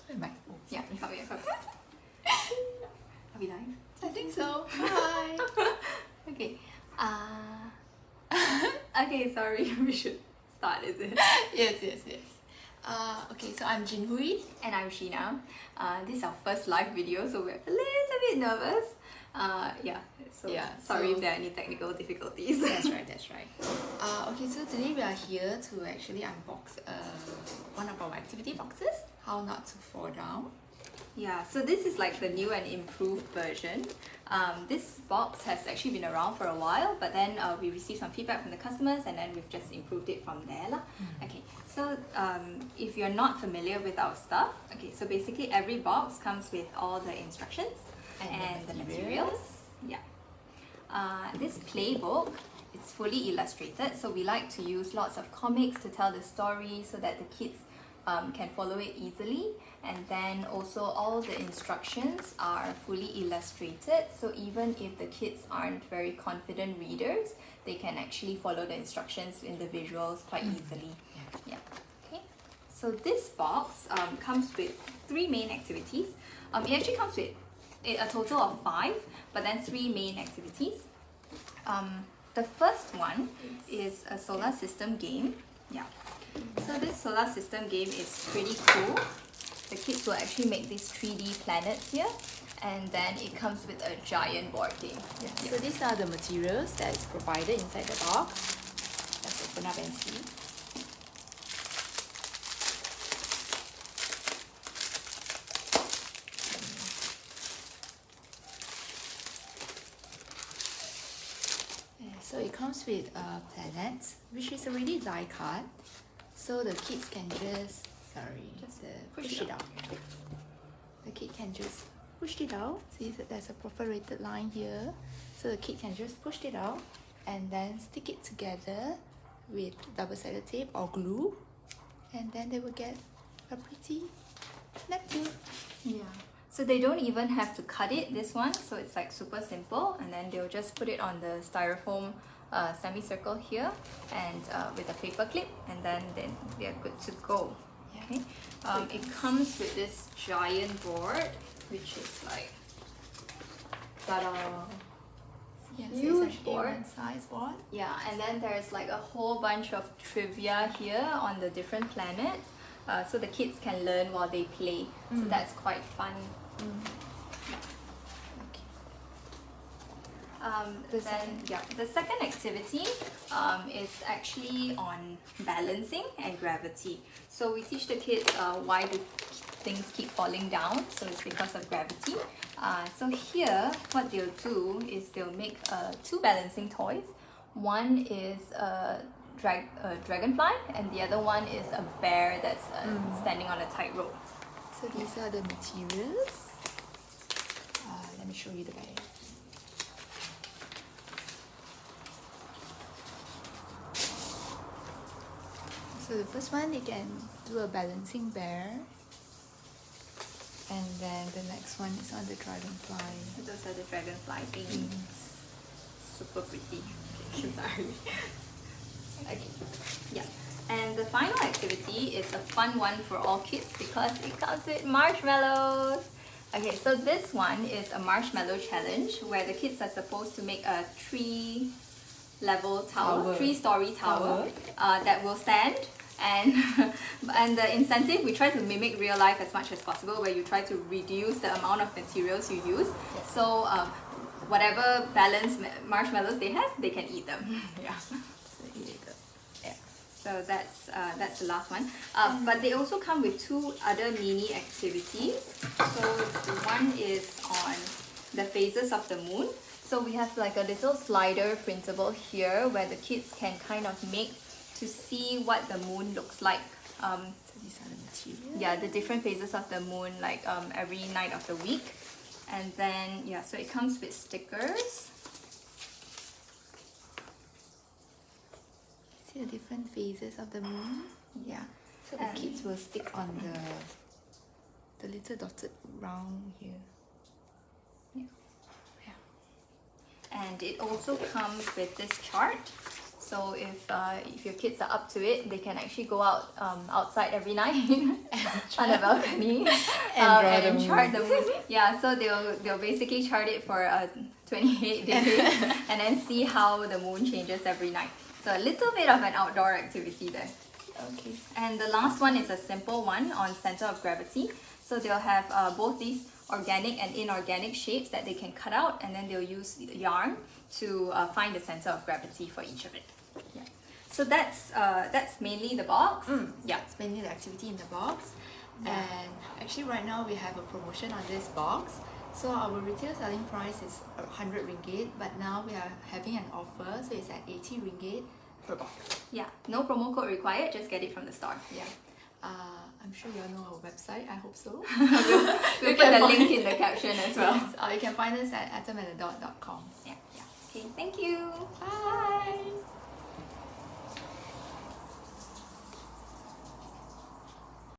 Am I? Oh, Yeah, come here. Are we live? I think so. Hi. Okay. Okay, sorry, we should start, is it? Yes. Okay, so I'm Jinhui. And I'm Sheena. This is our first live video, so we're a little bit nervous. Sorry if there are any technical difficulties. That's right. Okay, so today we are here to actually unbox one of our activity boxes, How Not to Fall Down. Yeah, so this is like the new and improved version. This box has actually been around for a while, but then we received some feedback from the customers and then we've just improved it from there. Okay, so if you're not familiar with our stuff, okay, so basically every box comes with all the instructions and the materials. Yeah. This playbook, it's fully illustrated, so we like to use lots of comics to tell the story so that the kids can follow it easily. And then also all the instructions are fully illustrated, so even if the kids aren't very confident readers, they can actually follow the instructions in the visuals quite easily. Yeah. Okay. So this box comes with 3 main activities. It actually comes with a total of 5, but then 3 main activities. The first one is a solar system game. Yeah. So this solar system game is pretty cool. The kids will actually make these 3D planets here, and then it comes with a giant board game. Yeah. So these are the materials that is provided inside the box. Let's open up and see. So it comes with planets, which is already die cut. So the kids can just push it out. The kid can just push it out. See that there's a perforated line here. So the kid can just push it out and then stick it together with double-sided tape or glue, and then they will get a pretty Neptune. Yeah. So they don't even have to cut it, this one, so it's like super simple, and then they'll just put it on the styrofoam semicircle here and with a paper clip, and then they're good to go. Okay. It comes with this giant board, which is like huge board. Size board. Yeah, and then there's like a whole bunch of trivia here on the different planets, so the kids can learn while they play. So that's quite fun. The second activity is actually on balancing and gravity. So we teach the kids why do things keep falling down. So it's because of gravity. So here, what they'll do is they'll make 2 balancing toys. One is a dragonfly, and the other one is a bear that's standing on a tightrope. So these are the materials. Let me show you the bear. So the first one, they can do a balancing bear. And then the next one is on the dragonfly. Those are the dragonfly things. Super pretty. Okay, sorry. Okay. Yeah. And the final activity is a fun one for all kids because it comes with marshmallows. Okay, so this one is a marshmallow challenge where the kids are supposed to make a 3-level tower, 3-story tower that will stand. And the incentive, we try to mimic real life as much as possible, where you try to reduce the amount of materials you use. Yes. So whatever balanced marshmallows they have, they can eat them. Yeah. So that's the last one. But they also come with 2 other mini activities. So one is on the phases of the moon. So we have like a little slider printable here where the kids can kind of make to see what the moon looks like. So these are the materials. Yeah, the different phases of the moon, like every night of the week. And then, yeah, so it comes with stickers. See the different phases of the moon? Yeah. So the kids will stick on the little dotted round here. Yeah. And it also comes with this chart. So if your kids are up to it, they can actually go out outside every night on the balcony and chart the moon. Yeah, so they'll basically chart it for 28 days and then see how the moon changes every night. So a little bit of an outdoor activity there. Okay. And the last one is a simple one on center of gravity. So they'll have both these organic and inorganic shapes that they can cut out, and then they'll use yarn to find the center of gravity for each of it. Yeah. So that's mainly the box. Yeah, it's mainly the activity in the box. Yeah. And actually right now we have a promotion on this box. So our retail selling price is 100 ringgit, but now we are having an offer, so it's at 80 ringgit per box. Yeah, no promo code required, just get it from the store. Yeah. I'm sure you all know our website, I hope so. We'll put the link in the caption as well. Yes, you can find us at atomandthedot.com. Yeah. Okay, thank you. Bye.